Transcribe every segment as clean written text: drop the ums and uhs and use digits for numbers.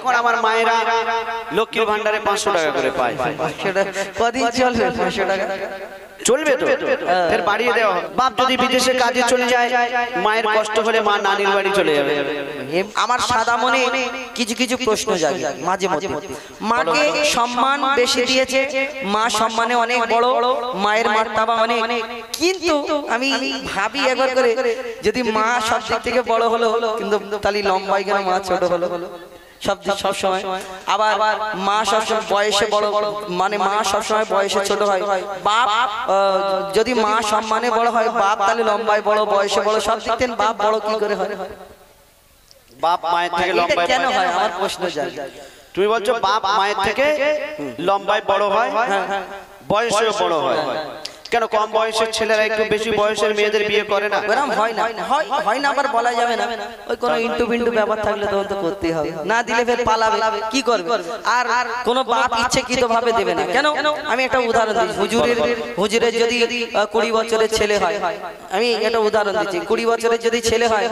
এখন আমার মায়েরা লক্ষ্মীর ভান্ডারে 500 টাকা করে পায়। কদিন চলবে 500 টাকা? চলবে তো, ফের বাড়িয়ে দেওয়া। বাপ যদি বিদেশে কাজে চলে যায়, মায়ের কষ্ট হলে মা নানির বাড়ি চলে যাবে। আমার সাদা মনে কিছু কিছু প্রশ্ন জাগে মাঝে মধ্যে। মাকে সম্মান বেশি দিয়েছে, মা সম্মানে অনেক বড়, মায়ের মার্তবা অনেক, কিন্তু আমি ভাবি একবার করে, যদি মা সব দিক থেকে বড় হলো, কিন্তু তাহলে লম্বাই কেন মা ছোট হলো? সব সময় আবার মা সবসময় বয়সে বড়, মানে মা সবসময় বয়সে ছোট হয়। বাপ যদি মা সম্মানে বড় হয়, বাপ তাহলে লম্বায় বড়, বয়সে বড়, সব দিক থেকে বাপ বড় কি করে হয়? বাপ মায়ের থেকে লম্বায় কেন হয় আমার প্রশ্ন যায়। তুমি বলছো বাপ মায়ের থেকে লম্বায় বড় হয়, বয়সেও বড় হয়। কেন কম বয়সের ছেলেরা একটু বেশি বয়সের মেয়েদের বিয়ে করে না? এরকম হয় না, হয় না, আবার বলা যাবে না। ওই কোনো ইন্টু বিন্টু ব্যাপার থাকলে তো করতেই হবে, না দিলে ফের পালাবে, কি করবে? আর কোনো বাপ ইচ্ছাকৃত ভাবে দেবে না। কেন? আমি একটা উদাহরণ দিই। হুজুরের যদি 20 বছরের ছেলে হয়, আমি একটা উদাহরণ দিচ্ছি, 20 বছরের যদি ছেলে হয়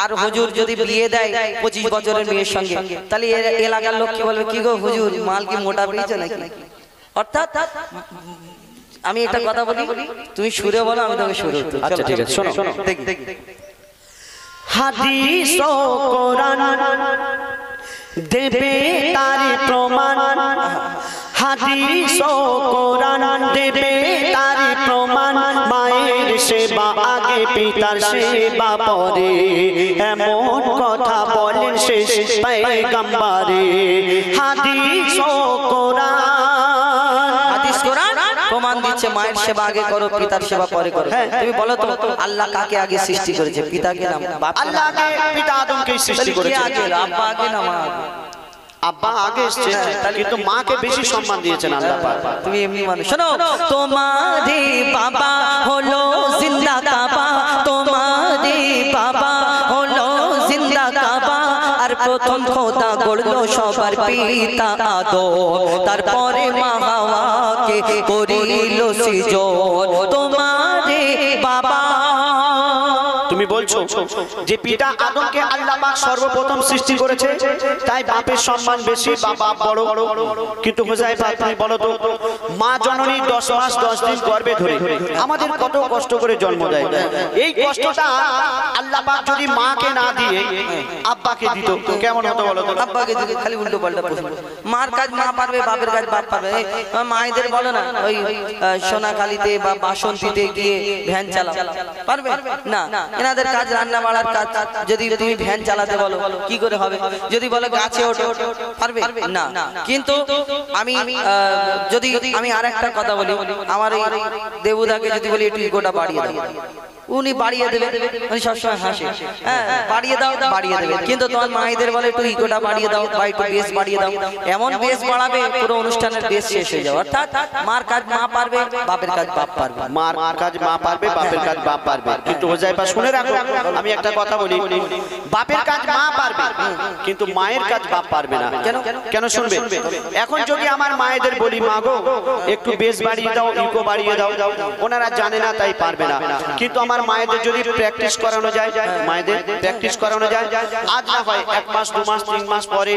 আর হুজুর যদি বিয়ে দেয় 25 বছরের মেয়ের সঙ্গে, তাহলে এলাকার লোক কি বলবে? কি গো হুজুর, মাল কি মোটা পেয়েছে নাকি? অর্থাৎ আমি একটা কথা বলি, তুমি সুরে বলো, আমি তোমাকে সুরে উত্তর। আচ্ছা ঠিক আছে, শোনো দেখি। হাদিস ও কোরআন দেবে তার প্রমাণ, হাদিস ও কোরআন দেবে তার প্রমাণ। মায়ের সেবা আগে, পিতার সেবা পরে, এমন কথা বলেন শেষ পয়গম্বরে। হাদিস ও কোরআন, হাদিস কোরআন প্রমাণ দিচ্ছে মায়ের সেবা আগে করো, পিতার সেবা পরে করো। তুমি বলো তো, আল্লাহ কাকে আগে সৃষ্টি করেছে? পিতাকে না বাপ? আল্লাহ আগে পিতা আদমকে সৃষ্টি করেছে। আব্বা আগে না মা আগে? আব্বা আগে এসেছে, কিন্তু মাকে বেশি সম্মান দিয়েছেন আল্লাহ পাক। তুমি এমনি মানুষ। শোনো, তোমারে বাবা হলো জিন্দা কাবা, তোমারে বাবা হলো জিন্দা কাবা, আর প্রথম খোদা গড়লো সবার পিতা আদম, তারপরে মা হাওয়াকে করিল সৃজন। তোমারে বাবা, তুমি বলছো যে পিতা আদমকে আল্লাহ পাক সর্বপ্রথম সৃষ্টি করেছে, তাই বাপের সম্মান বেশি, বাবা বড়। কিন্তু হুযায়ফা তুমি বলো তো, মা জননী 10 মাস 10 দিন গর্ভে ধরে আমাদের কত কষ্ট করে জন্ম দেয়। এই কষ্টটা আল্লাহ পাক যদি মাকে না দিয়ে আব্বাকে দিত, কেমন হতো বলো তো? আব্বাকে দিকে খালি উল্টো পাল্টা প্রশ্ন। মার কাজ মা পারবে, বাপের কাজ বাপ পারবে। মায়েদের বলো না, ওই সোনাখালীতে বা বাসন্তীতে গিয়ে ভ্যান চালাও, পারবে না? এনাদের কাজ রান্না বাড়ার কাজ, যদি তুমি ভ্যান চালাতে বলো কি করে হবে? যদি বলো গাছে ওঠো, পারবে না? কিন্তু আমি আর একটা কথা বলি, আমার এই দেবুদাকে যদি বলি একটু ইগোটা বাড়িয়ে দাও, উনি বাড়িয়ে দেবে, উনি সবসময় হাসে, হ্যাঁ বাড়িয়ে দাও, বাড়িয়ে দেবে। কিন্তু তোমার মায়েদের বলে একটু ইগোটা বাড়িয়ে দাও বা একটু বেশ বাড়িয়ে দাও, এমন বেশ বাড়াবে পুরো অনুষ্ঠানের বেশ শেষ হয়ে যাবে। অর্থাৎ মার কাজ মা পারবে, বাপের কাজ বাপ পারবে। মার কাজ মা পারবে, বাপের কাজ বাপ পারবে। কিন্তু হুযায়ফা শুনে রাখো, আমি একটা কথা বলি, বাপের কাজ মা পারবে, কিন্তু মায়ের কাজ বাপ পারবে না। কেন শুনবে? এখন যদি আমার মায়েদের বলি, মা গো একটু বেশ বাড়িয়ে দাও, ইগো বাড়িয়ে দাও, ওনারা জানে না তাই পারবে না। কিন্তু আমার মায়েদের যদি প্র্যাকটিস করানো যায়, মায়েদের প্র্যাকটিস করানো যায়, আজ না হয় 1 মাস 2 মাস 3 মাস পরে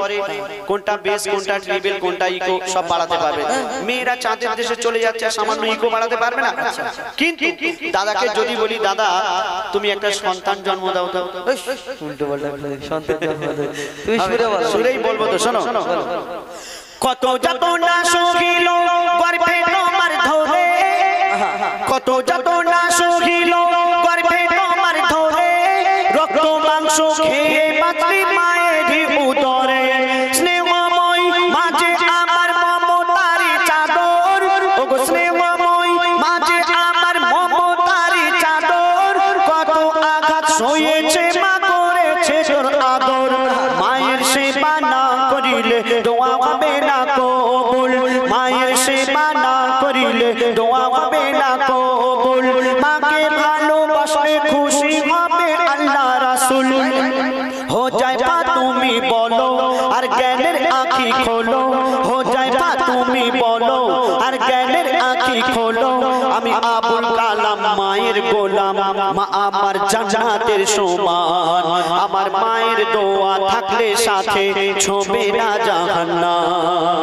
কোনটা বেস, কোনটা ট্রিপল, কোনটা ইকো সব বাড়াতে পারবে। মেয়েরা চাঁদের দেশে চলে যাচ্ছে, সামান্য ইকো বাড়াতে পারবে না। কিন্তু দাদাকে যদি বলি, দাদা তুমি একটা সন্তান জন্ম দাও তো, উল্টো পাল্টা সন্তান জন্ম দাও, তুমি সুরে বলো। সুরেই বলবো তো, শোনো। কত যাতনা সহিল গর্ভে তোমার ধরে, কত যাতনা সহিল গর্ভে তোমার ধরে, রক্ত মাংস খেয়ে বাঁচলি মায়ের উদরে। স্নেহময় মাঝে আমার মমতারি চাদর, ওগো স্নেহময় মাঝে আমার মমতারি চাদর, কত আঘাত সয়েছে মা করেছে তোর আদর। মায়ের সেবা না করিলে দোয়া হবে না কবুল, মায়ের সেবা না করিলে দোয়া হবে না কবুল। মাকে ভালোবাসলে খুশি হবে আল্লাহ রাসূল। হুযায়ফা তুমি বলো আর জ্ঞানের আঁখি খোলো, হুযায়ফা তুমি বলো আর জ্ঞানের আঁখি খোলো আমি আবুল কালাম মায়ের গোলাম মা আমার জান্নাতের সমান আমার মায়ের দোয়া থাকলে সাথে ছোবে না জাহান্নাম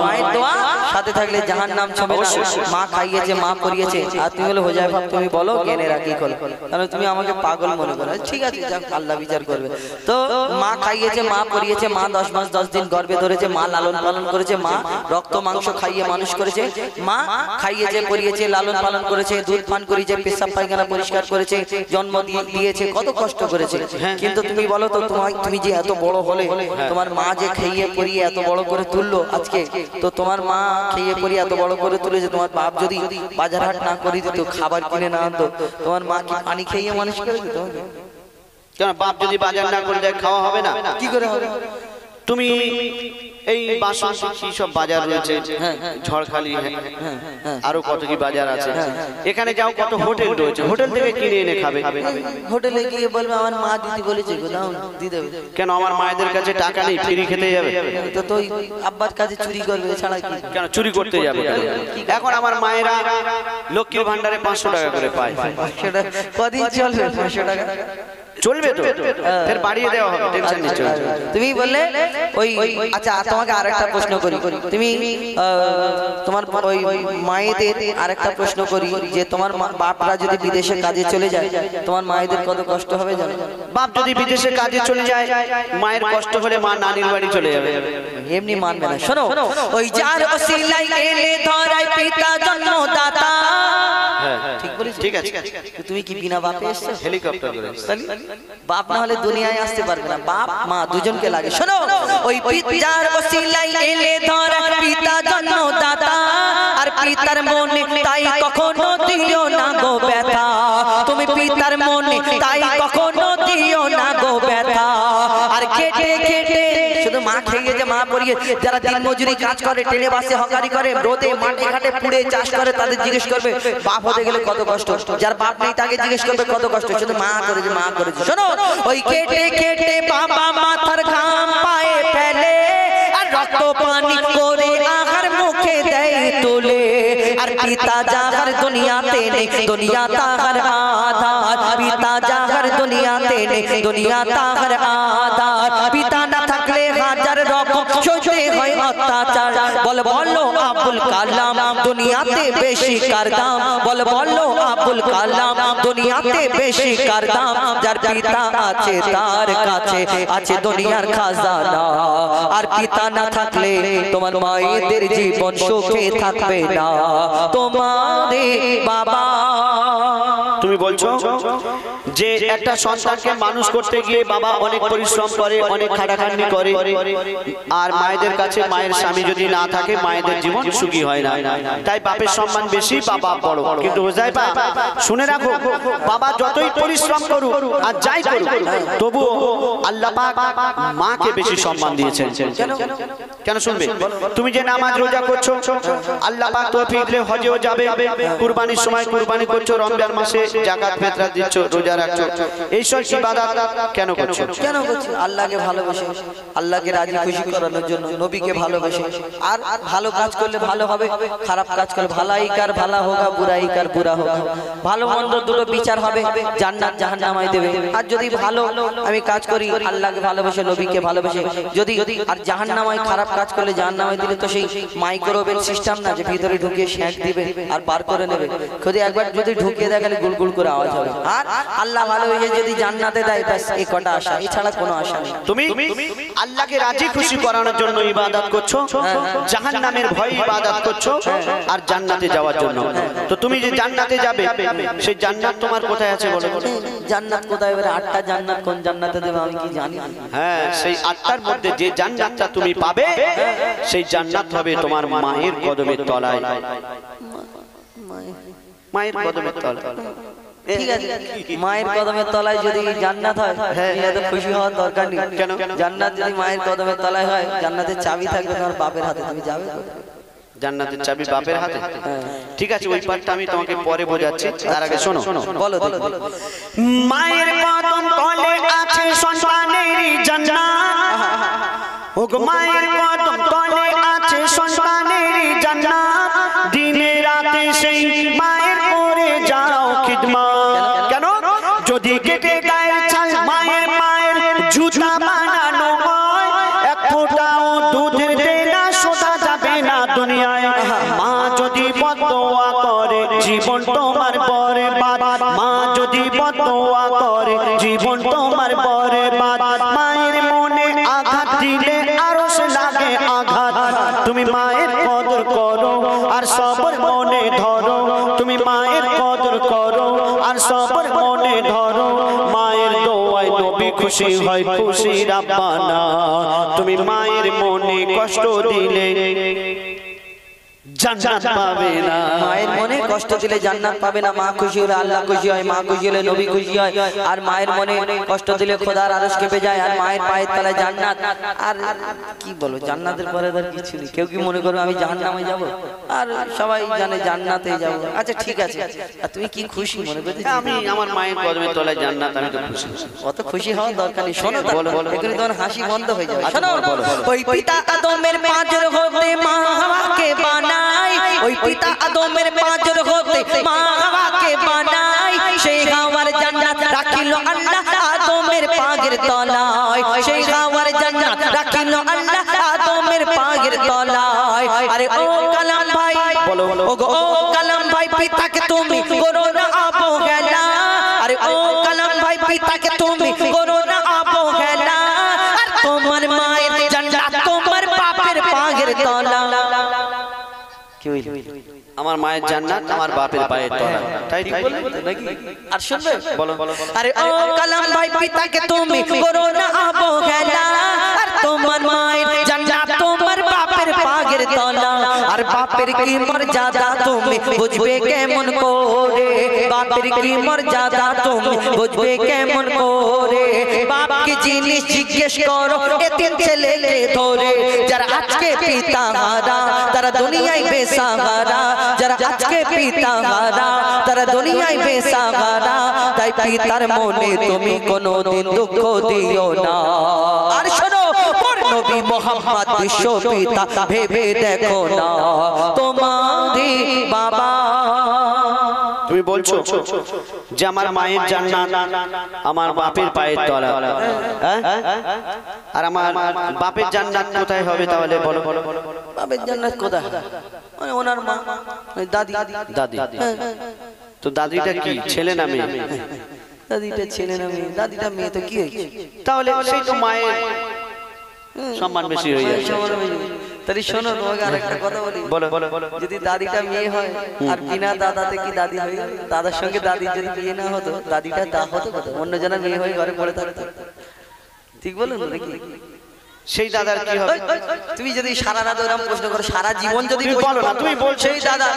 মায়ের দোয়া সাথে থাকলে জাহান্নাম ছবে না মা খাইয়েছে মা পরিয়েছে আর তুমি বলে হোজাই বাপ তুমি বলো জ্ঞানে রাখি খোল কারণ তুমি আমাকে পাগল মনে করো ঠিক আছে যাক আল্লাহ বিচার করবে তো মা খাইয়েছে মা পরিয়েছে মা 10 মাস 10 দিন গর্ভে ধরেছে মা লালন পালন করেছে মা রক্ত মাংস খাইয়ে মানুষ করেছে মা খাইয়েছে পরিয়েছে লালন পালন করেছে দুধ পান করিয়েছে পেশাব পায়খানা পরিষ্কার করেছে জন্ম দিয়েছে কত কষ্ট করেছে কিন্তু তুমি বলো তো তুমি যে এত বড় হলে তোমার মা যে খাইয়ে পরিয়ে এত বড় করে তুললো আজকে তো তোমার মা খেয়ে পরিয়ে এত বড় করে তুলেছে তোমার বাপ যদি বাজার হাট না করে দিত খাবার কিনে না আনতো তোমার মা কি পানি খেয়ে মানুষ করে দিত কেন বাপ যদি বাজার না করে দেয় খাওয়া হবে না কি করে হবে তুমি এই বাসন কি সব বাজার রয়েছে ঝড়খালি আরো কত কি বাজার আছে এখানে যাও কত হোটেল রয়েছে হোটেল থেকে কিনে এনে খাবে হোটেলে গিয়ে বলবে আমার মা দিদি বলেছে গো দাও দিয়ে দেবে কেন আমার মায়েদের কাছে টাকা নেই ফ্রি খেতে যাবে তো তুই আব্বার কাছে চুরি করবে ছাড়া কি কেন চুরি করতে যাবে এখন আমার মায়েরা লক্ষ্মীর ভান্ডারে 500 টাকা করে পায় সেটা কদিন চলবে 500 টাকা চলবে তো ফের বাড়িয়ে দেওয়া হবে টেনশন নেই চলবে তুমি বললে ওই আচ্ছা তোমাকে আরেকটা প্রশ্ন করি তুমি তোমার ওই মায়েদের আরেকটা প্রশ্ন করি যে তোমার বাপরা যদি বিদেশে কাজে চলে যায় তোমার মায়েদের কত কষ্ট হবে জানো বাপ যদি বিদেশে কাজে চলে যায় মায়ের কষ্ট হলে মা নানির বাড়ি চলে যাবে এমনি মানবে না শোনো ওই যার ওসিলাই এলে ধরাই পিতা জন্মদাতা ঠিক বলেছি ঠিক আছে তুমি কি বিনা বাপে এসেছো হেলিকপ্টার করে বাপ না হলে দুনিয়ায় আসতে পারবে না বাপ মা দুজনকে লাগে শোনো ওই পিতার ওসিলাই এলে ধরা পিতা জন্মদাতা আর পিতার মনে তাই কখনো দিও না গো ব্যথা তুমি পিতার মনে তাই কখনো দিও না গো ব্যথা আর কেটে কেটে শুধু মা খেয়ে যে মা পরিয়ে যারা দিন মজুরি কাজ করে টেনে বাসে হকারি করে রোদে মাঠে ঘাটে পুড়ে চাষ করে তাদের জিজ্ঞেস করবে বাপ হতে গেলে কত কষ্ট যার বাপ নেই তাকে জিজ্ঞেস করবে কত কষ্ট শুধু মা করেছে শোনো ওই কেটে কেটে বাবা মাথার ঘাম পায়ে ফেলে আর রক্ত পানি করে আহার মুখে দেয় তুলে আর পিতা যাহার দুনিয়াতে নেই দুনিয়া তাহার আধার পিতা যাহার দুনিয়াতে নেই দুনিয়া তাহার আধার পিতা না থাকলে হাজার রকম সহ্য হয় অত্যাচার বলো আবুল কালাম দুনিয়াতে বেশি কার দাম বলো আবুল কালাম দুনিয়াতে বেশি কার দাম যার পিতা আছে তার কাছে আছে দুনিয়ার খাজানা আর পিতা না থাকলে তোমার মায়েদের জীবন সুখে থাকবে না তোমারে বাবা তুমি বলছো যে একটা সন্তানকে মানুষ করতে গিয়ে বাবা অনেক পরিশ্রম করে অনেক খাটাখাটনি করে আর মায়েদের কাছে মায়ের স্বামী যদি না থাকে মায়েদের জীবন সুখী হয় না তাই বাপের সম্মান বেশি বাবা বড় কিন্তু হুজাইফা শুনে রাখো বাবা যতই পরিশ্রম করুক আর যাই করুক তবু আল্লাহ পাক মাকে বেশি সম্মান দিয়েছেন কেন শুনবে তুমি যে নামাজ রোজা করছো আল্লাহ পাক তৌফিক দিলে হজেও যাবে কুরবানির সময় কুরবানি করছো রমজান মাসে যাকাত ফিতরা দিচ্ছ রোজা রাখছো এই সব ইবাদত কেন করছো আল্লাহকে ভালোবেসে আল্লাহকে রাজি খুশি করানোর জন্য নবীকে ভালোবেসে আর ভালো কাজ করলে ভালো হবে খারাপ কাজ করলে ভালাই কার ভালা হোগা বুরাই কার বুরা হোগা ভালো মন্দ দুটো বিচার হবে জান্নাত জাহান্নামায় দেবে আর যদি ভালো আমি কাজ করি আল্লাহকে ভালোবেসে নবীকে ভালোবেসে যদি আর জাহান্নামায় খারাপ কাজ করলে জাহান্নামায় দিলে তো সেই মাইক্রোওয়েভ সিস্টেম না যে ভিতরে ঢুকিয়ে শ্যাক দিবে আর বার করে নেবে যদি একবার যদি ঢুকিয়ে দেখালে গুলগুল করে আওয়াজ হবে আর আল্লাহ ভালোবেসে যদি জান্নাতে দেয় ব্যাস এই কটা আশা এছাড়া কোনো আশা নেই তুমি আল্লাহকে রাজি খুশি করানোর জন্য ইবাদত করছো জাহান্নামের ভয়ে ইবাদত করছো আর জান্নাতে যাওয়ার জন্য তো তুমি যে জান্নাতে যাবে সেই জান্নাত তোমার কোথায় আছে বলো জান্নাত কোথায় এবারে 8টা জান্নাত কোন জান্নাতে দেবে আমি কি জানি হ্যাঁ সেই 8টার মধ্যে যে জান্নাতটা তুমি পাবে সেই জান্নাত হবে তোমার মায়ের কদমের তলায় মায়ের কদমের তলায় ঠিক আছে মায়ের কদমের তলায় যদি জান্নাত হয় এত খুশি হওয়ার দরকার নেই কেন জান্নাত যদি মায়ের কদমের তলায় হয় জান্নাতের চাবি থাকবে তোমার বাপের হাতে তুমি যাবে জান্নাতের চাবি বাপের হাতে ঠিক আছে ওই পার্টটা আমি তোমাকে পরে বোঝাচ্ছি তার আগে শোনো বলো মায়ের কদম তলে আছে সন্তানের জান্নাত ও মায়ের কদম তলে আছে সন্তানের জান্নাত দিনে রাতে সেই কেটে গায়ের ছাল মায়ের মায়ের জুতা বানানো হয় এক ফোঁটাও দুধের দেনা শোধা যাবে না দুনিয়ায় মা যদি বদদোয়া করে জীবন তোমার বরবাদ মা যদি বদদোয়া করে জীবন তোমার বরবাদ মায়ের মনে আঘাত দিলে আরশ লাগে আঘাত তুমি মায়ের কদর করো আর সবর মনে ধরো তুমি মায়ের কদর করো আর সবর মনে ধরো মায়ের দোয়ায় নবী খুশি হয় খুশি রাব্বানা তুমি মায়ের মনে কষ্ট দিলে জান্নাত পাবে না মায়ের মনে কষ্ট দিলে জান্নাত পাবে না মা খুশি হলে আল্লাহ খুশি হয় মা খুশি হলে নবী খুশি হয় আর মায়ের মনে কষ্ট দিলে খোদার আরশ কেঁপে যায় আর মায়ের পায়ের তলায় জান্নাত আর কি বলো জান্নাতের পরে আর কিছু নেই কেউ কি মনে করবে আমি জাহান্নামে যাব আর সবাই জানে জান্নাতে যাব আচ্ছা ঠিক আছে আর তুমি কি খুশি মনে করতে আমি আমার মায়ের কদমের তলায় জান্নাত আমি তো খুশি অত খুশি হওয়ার দরকার নেই শোনো এখানে তোমার হাসি বন্ধ হয়ে যাবে শোনো ওই পিতা আদমের পাঁজর হতে মা হাওয়াকে বানাই ওই পিতা আদমের পাঁজর হতে মা হাওয়াকে বানাই সেই হাওয়ার জান্নাত রাখিল আল্লাহ আদমের পাগের তলায় সেই হাওয়ার জান্নাত রাখিল আল্লাহ আদমের পাগের তলায় আরে ও কালাম ভাই বলো ও গো ও কালাম ভাই পিতাকে তুমি করো না অবহেলা আরে ও কালাম ভাই পিতাকে তুমি করো না অবহেলা আর তোমার মায়ের জান্নাত তোমার বাপের পাগের তলা কি হইল আমার মায়ের জান্নাত আমার বাপের পায়ের তলায় তাই ঠিক বললে নাকি আর শুনবে বলো আরে ও কালাম ভাই পিতাকে তুমি করো না অবহেলা আর তোমার মায়ের জান্নাত তোমার বাপের পাগের তলা আর বাপের কি মর্যাদা তুমি বুঝবে কেমন করে বাপের কি মর্যাদা তুমি বুঝবে কেমন করে বাপকে জিনিস জিজ্ঞেস করো এতিম ছেলেকে ধরে যারা আজকে পিতা হারা তারা দুনিয়ায় বেসাহারা যারা আজকে পিতা হারা তারা দুনিয়ায় বেসাহারা তাই পিতার মনে তুমি কোনোদিন দুঃখ দিও না আর শোনো নবী মোহাম্মদ বিশ্ব পিতা ভেবে দেখো না তোমারই বাবা তুমি বলছো যে আমার মায়ের জান্নাত আমার বাপের পায়ের তলা হ্যাঁ আর আমার বাপের জান্নাত কোথায় হবে তাহলে বলো বাপের জান্নাত কোথায় মানে ওনার মা দাদি দাদি তো দাদিটা কি ছেলে না মেয়ে দাদিটা ছেলে না মেয়ে দাদিটা মেয়ে তো কি হয়েছে তাহলে সেই তো মায়ের সম্মান বেশি হয়ে যাচ্ছে তাহলে শোনো তোমাকে আরেকটা কথা বলি বলো যদি দাদিটা মেয়ে হয় আর বিনা দাদাতে কি দাদি হয় দাদার সঙ্গে দাদির যদি বিয়ে না হতো দাদিটা তা হতো অন্য জনের মেয়ে হয়ে ঘরে পড়ে থাকতো ঠিক বলুন নাকি সেই দাদার কি হবে তুমি যদি সারা রাত ওরকম প্রশ্ন করো সারা জীবন যদি তুমি বলো না তুমি বলছো সেই দাদা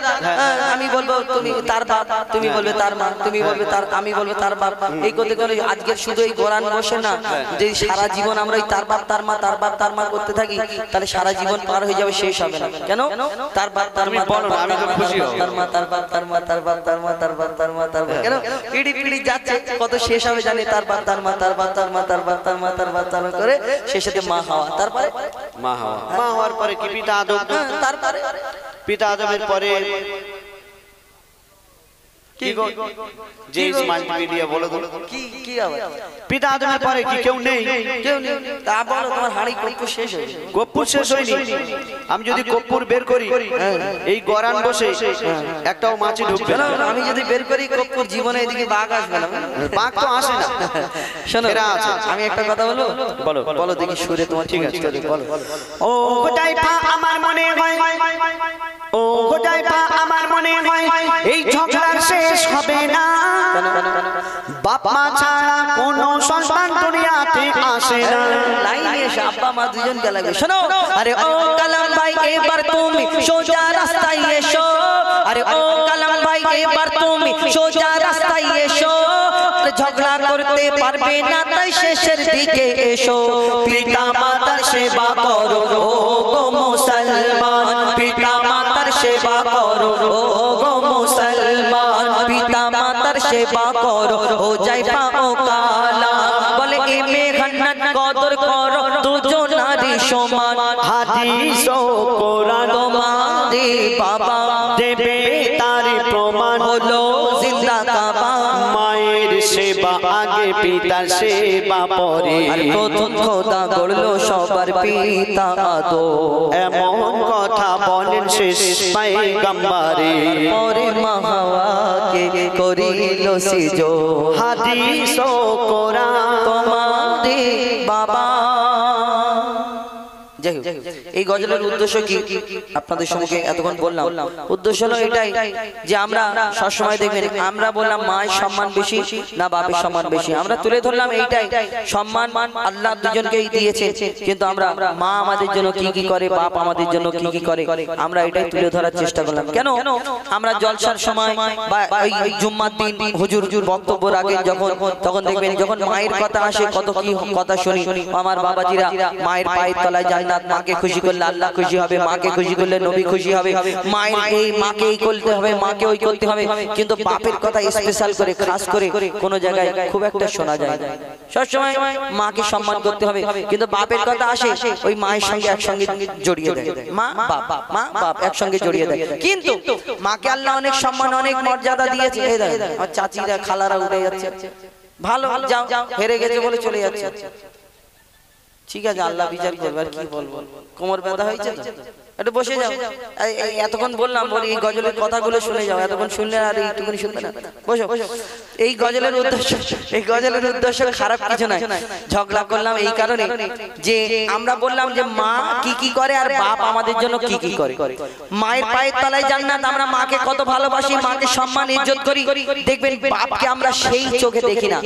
আমি বলবো তুমি তার বাপ তুমি বলবে তার মা তুমি বলবে তার আমি বলবো তার বাপ এই করতে গেলে আজকে শুধু এই কোরআন বসে না যে সারা জীবন আমরা ওই তার বাপ তার মা তার বাপ তার মা করতে থাকি তাহলে সারা জীবন পার হয়ে যাবে শেষ হবে না কেন তার বাপ তার মা বলো না আমি তো খুশি হব তার মা তার বাপ তার মা তার বাপ তার মা তার বাপ তার মা তার বাপ কেন পিড়ি পিড়ি যাচ্ছে কত শেষ হবে জানি তার বাপ তার মা তার বাপ তার মা তার বাপ তার মা তার বাপ তার মা করে শেষেতে মা হওয়া তারপরে মা হওয়ার পরে কি পিতা আদম তারপরে পিতা আদমের পরে কি গো যে ইসমাইল মিডিয়া বলো কি কি আবার পিতা আদমের পরে কি কেউ নেই তা বলো তোমার হাড়ি কপ্পুর শেষ হয়ে কপ্পুর শেষ হয়নি আমি যদি কপ্পুর বের করি এই গরান বসে একটাও মাছি ঢুকবে না আমি যদি বের করি কপ্পুর জীবনে এদিকে বাঘ আসবে না বাঘ তো আসে না শোনো আমি একটা কথা বলবো বলো বলো দেখি সুরে তোমার ঠিক আছে বলো ও কোথায় পা আমার মনে হয় ও কোথায় পা আমার মনে হয় এই ঝগড়ার শেষ হবে না বাপ মা ছাড়া কোনো সন্তান দুনিয়াতে আসে না লাইনে এসে আব্বা মা দুজন কে লাগবে শোনো আরে ও কালাম ভাই এবার তুমি সোজা রাস্তায় এসো আরে ও কালাম ভাই এবার তুমি সোজা রাস্তায় এসো ঝগড়া করতে পারবে না তাই শেষের দিকে এসো পিতা মাতার সেবা করো ও গো মুসলমান পিতা মাতার সেবা করো ও গো মুসলমান পিতা মাতার সেবা করো ও যাই পাও কালা বলে এ মেঘনাট কদর করো দুজন নারী সমান হাদিস ও কোরআন তোমারে বাবা দেবে তার প্রমাণ হলো জিন্দা কাবা মায়ের সেবা আগে পিতার সেবা পরে, আর প্রথম খোদা গড়লো সবার পিতা আদম। এমন কথা বলেন শেষ পয়গম্বরে, পরে মা হাওয়াকে করিল সিজদ। হাদিস ও কোরআন তোমাদের বাবা। যাই হোক, এই গজলের উদ্দেশ্য কি আপনাদের সম্মুখে এতক্ষণ বললাম। উদ্দেশ্য হলো এটাই যে আমরা সবসময় দেখবেন, আমরা বললাম মায়ের সম্মান বেশি না বাপের সম্মান বেশি, আমরা তুলে ধরলাম এইটাই। সম্মান আল্লাহ দুজনকেই দিয়েছে, কিন্তু আমরা মা আমাদের জন্য কি কি করে, বাপ আমাদের জন্য কি কি করে, আমরা এটাই তুলে ধরার চেষ্টা করলাম। কেন আমরা জলসার সময় বা ওই জুম্মার দিন হুজুর বক্তব্য রাখেন যখন, তখন দেখবেন যখন মায়ের কথা আসে কত কি কথা শুনি। আমার বাবাজিরা মায়ের পায়ের তলায় জান্নাত, মাকে খুশি করলে আল্লাহ খুশি হবে, মাকে খুশি করলে নবী খুশি হবে, মায়ের এই মাকে এই করতে হবে, মাকে ওই করতে হবে। কিন্তু বাপের কথা স্পেশাল করে খাস করে কোন জায়গায় খুব একটা শোনা যায় না। সবসময় মাকে সম্মান করতে হবে, কিন্তু বাপের কথা আসে ওই মায়ের সঙ্গে একসঙ্গে জড়িয়ে দেয়, মা বাপ একসঙ্গে জড়িয়ে দেয়। কিন্তু মাকে আল্লাহ অনেক সম্মান অনেক মর্যাদা দিয়েছে। এই দেখেন আমার চাচিরা খালারা উঠে যাচ্ছে, ভালো যাও হেরে গেছে বলে চলে যাচ্ছে। ঠিক আছে, আল্লাহ বিচার করবে, আর কি বলবো। কোমর ব্যথা হয়েছে তো একটু বসে যাও। এতক্ষণ বললাম বলি এই গজলের কথাগুলো শুনে যাও, এতক্ষণ শুনলে আর এইটুকুনি শুনবে না। বসো। এই গজলের উদ্দেশ্য খারাপ কিছু নয়। ঝগড়া করলাম এই কারণে যে আমরা বললাম যে মা কি কি করে আর বাপ আমাদের জন্য কি কি করে। মায়ের পায়ের তলায় জান্নাত, আমরা মাকে কত ভালোবাসি, মাকে সম্মান ইজ্জত করি। দেখবেন বাপকে আমরা সেই চোখে দেখি না।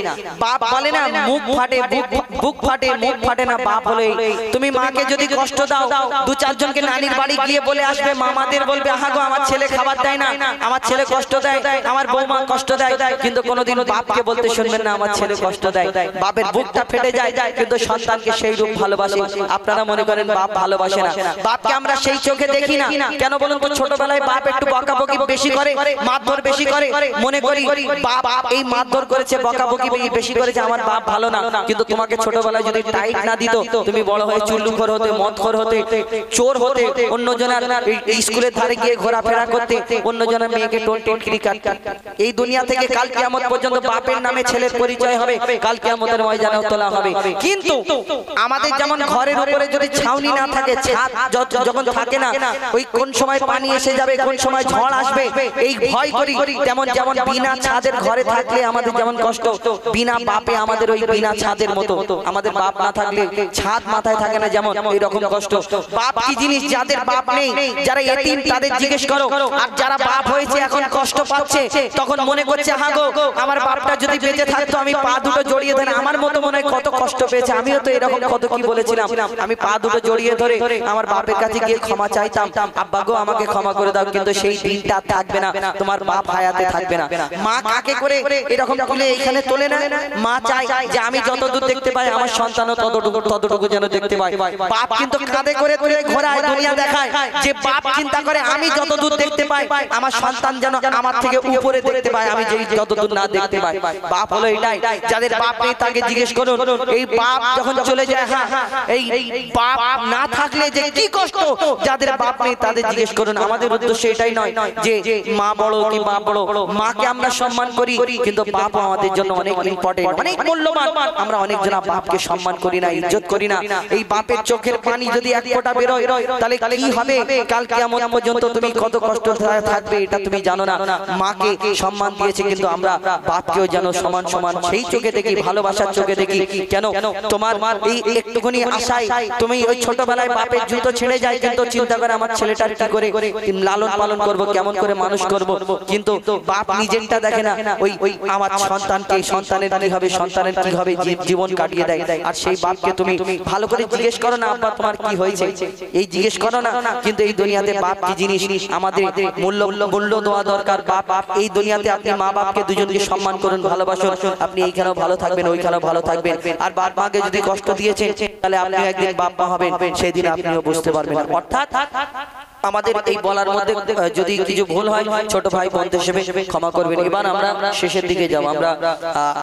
বাপ বলে না মুখ ফাটে, বুক ফাটে, মুখ ফাটে না। বাপ হলে তুমি মাকে যদি কষ্ট দাও, দু চারজনকে নানির বাড়ি গিয়ে বলে আসবে, মামাদের বলবে আহা গো আমার ছেলে খাবার দেয় না, আমার ছেলে কষ্ট দেয়, আমার বৌমা কষ্ট দেয়। কিন্তু কোনোদিন বাপকে বলতে শুনবেন না আমার ছেলে কষ্ট দেয়। বাপের বুকটা ফেটে যায়, কিন্তু সন্তানকে সেই রূপ ভালোবাসে। আপনারা মনে করেন বাপ ভালোবাসে না, বাপকে আমরা সেই চোখে দেখি না। কেন বলুন তো? ছোটবেলায় বাপ একটু বকাবকি বেশি করে, মারধর বেশি করে, মনে করি বাপ এই মারধর করেছে, বকাবকি বেশি করেছে, আমার বাপ ভালো না। কিন্তু তোমাকে ছোটবেলায় যদি টাইট না দিত, তুমি বড় হয়ে চুল্লুখোর হতে, মদখোর হতে, চোর হতে, অন্যজনের স্কুলের ধারে গিয়ে ঘোরাফেরা করতে, অন্যজনের মেয়েকে টোনটিটকিরি কাটতে। এই দুনিয়া থেকে কাল কিয়ামত পর্যন্ত বাপের নামে ছেলের পরিচয় হবে, কাল কিয়ামতের ময়দানে তোলা হবে। কিন্তু আমাদের যেমন ঘরের উপরে যদি ছাউনি না থাকে, ছাদ যখন থাকে না, ওই কোন সময় পানি এসে যাবে, কোন সময় ঝড় আসবে, এই ভয় করি। যেমন বিনা ছাদের ঘরে থাকলে আমাদের যেমন কষ্ট, বিনা বাপে আমাদের ওই বিনা ছাদের মতো। আমাদের বাপ না থাকলে ছাদ মাথায় থাকে না, যেমন এই রকম কষ্ট। বাপ কি জিনিস? যাদের বাপ নেই, যারা এতিম, তাদের জিজ্ঞেস করো। আর যারা বাপ হয়েছে এখন কষ্ট পাচ্ছে, তখন মনে করছে হা গো আমার বাপটা যদি বেঁচে থাকতো, আমি পা দুটো জড়িয়ে ধরে, আমার মতো মনে হয় কত কষ্ট পেয়েছে, আমিও তো এরকম কত কি বলেছিলাম, আমি পা দুটো জড়িয়ে ধরে আমার বাপের কাছে গিয়ে ক্ষমা চাইতাম, আব্বা গো আমাকে ক্ষমা করে দাও। কিন্তু সেই দিনটা থাকবে না, তোমার বাপ হায়াতে থাকবে না। মা কাকে করে এরকম তুলে এইখানে তোলে না? মা চায় যে আমি যতদূর দেখতে পাই আমার সন্তানও ততটুকু যেন দেখতে পায়। বাপ কিন্তু কাঁধে করে তুলে ঘোরায়, দুনিয়া দেখায় যে বাপ চিন্তা করে আমি যতদূর দেখতে পাই আমার সন্তান যেন আমার থেকে উপরে দেখতে পায়, আমি যেই যতদূর না দেখতে পাই। বাপ হলো এটাই। যাদের বাপ নেই তাকে জিজ্ঞেস করুন, এই বাপ যখন চলে যায়, হ্যাঁ এই বাপ না থাকলে যে কি কষ্ট, যাদের বাপ নেই তাদের জিজ্ঞেস করুন। আমাদের উদ্দেশ্য এটাই নয় যে মা বড় কি বাপ বড়। মাকে আমরা সম্মান করি, কিন্তু বাপ আমাদের জন্য অনেক ইম্পর্টেন্ট, অনেক মূল্যবান। আমরা অনেক জন বাপকে সম্মান করি না, ইজ্জত করি না। এই বাপের চোখের পানি যদি এক ফোঁটা বেরোয়, তাহলে কি হবে? কাল কিয়ামত পর্যন্ত তুমি কত কষ্ট থাকবে এটা তুমি জানো না। মাকে সম্মান দিয়েছে, কিন্তু আমরা বাপকেও যেন সমান সমান সেই চোখে দেখি, ভালোবাসার চোখে দেখি। কেন তোমার এই একটুখানি আশায় তুমি ওই ছোটবেলায় বাপের জুতো ছেড়ে যায়, কিন্তু চিন্তা করে আমার ছেলেটার কি করে লালন পালন করব, কেমন করে মানুষ করব। কিন্তু বাপ নিজেরটা দেখে না, ওই আমার সন্তানকে, সন্তানের কি হবে, সন্তানের কি হবে, জীবন কাটিয়ে দেয়। আর সেই বাপকে তুমি ভালো করে জিজ্ঞেস করো না, আব্বা তোমার কি হয়েছে, এই জিজ্ঞেস করো না। কিন্তু এই দুনিয়াতে বাপ কি জিনিস আমাদের মূল্য দেওয়া দরকার। বাপ এই দুনিয়াতে আপনি মা বাপকে দুজনকে সম্মান করুন, ভালোবাসুন। আপনি এইখানেও ভালো থাকবেন, ওইখানেও ভালো থাকবেন। আর বাপ মাকে যদি কষ্ট দিয়েছেন, তাহলে আপনি একদিন বাপ মা হবেন, সেই দিন আপনিও বুঝতে পারবেন। অর্থাৎ আমাদের এই বলার মধ্যে যদি কিছু ভুল হয়, ছোট ভাই বোন হিসেবে ক্ষমা করবেন। এবার আমরা শেষের দিকে যাব। আমরা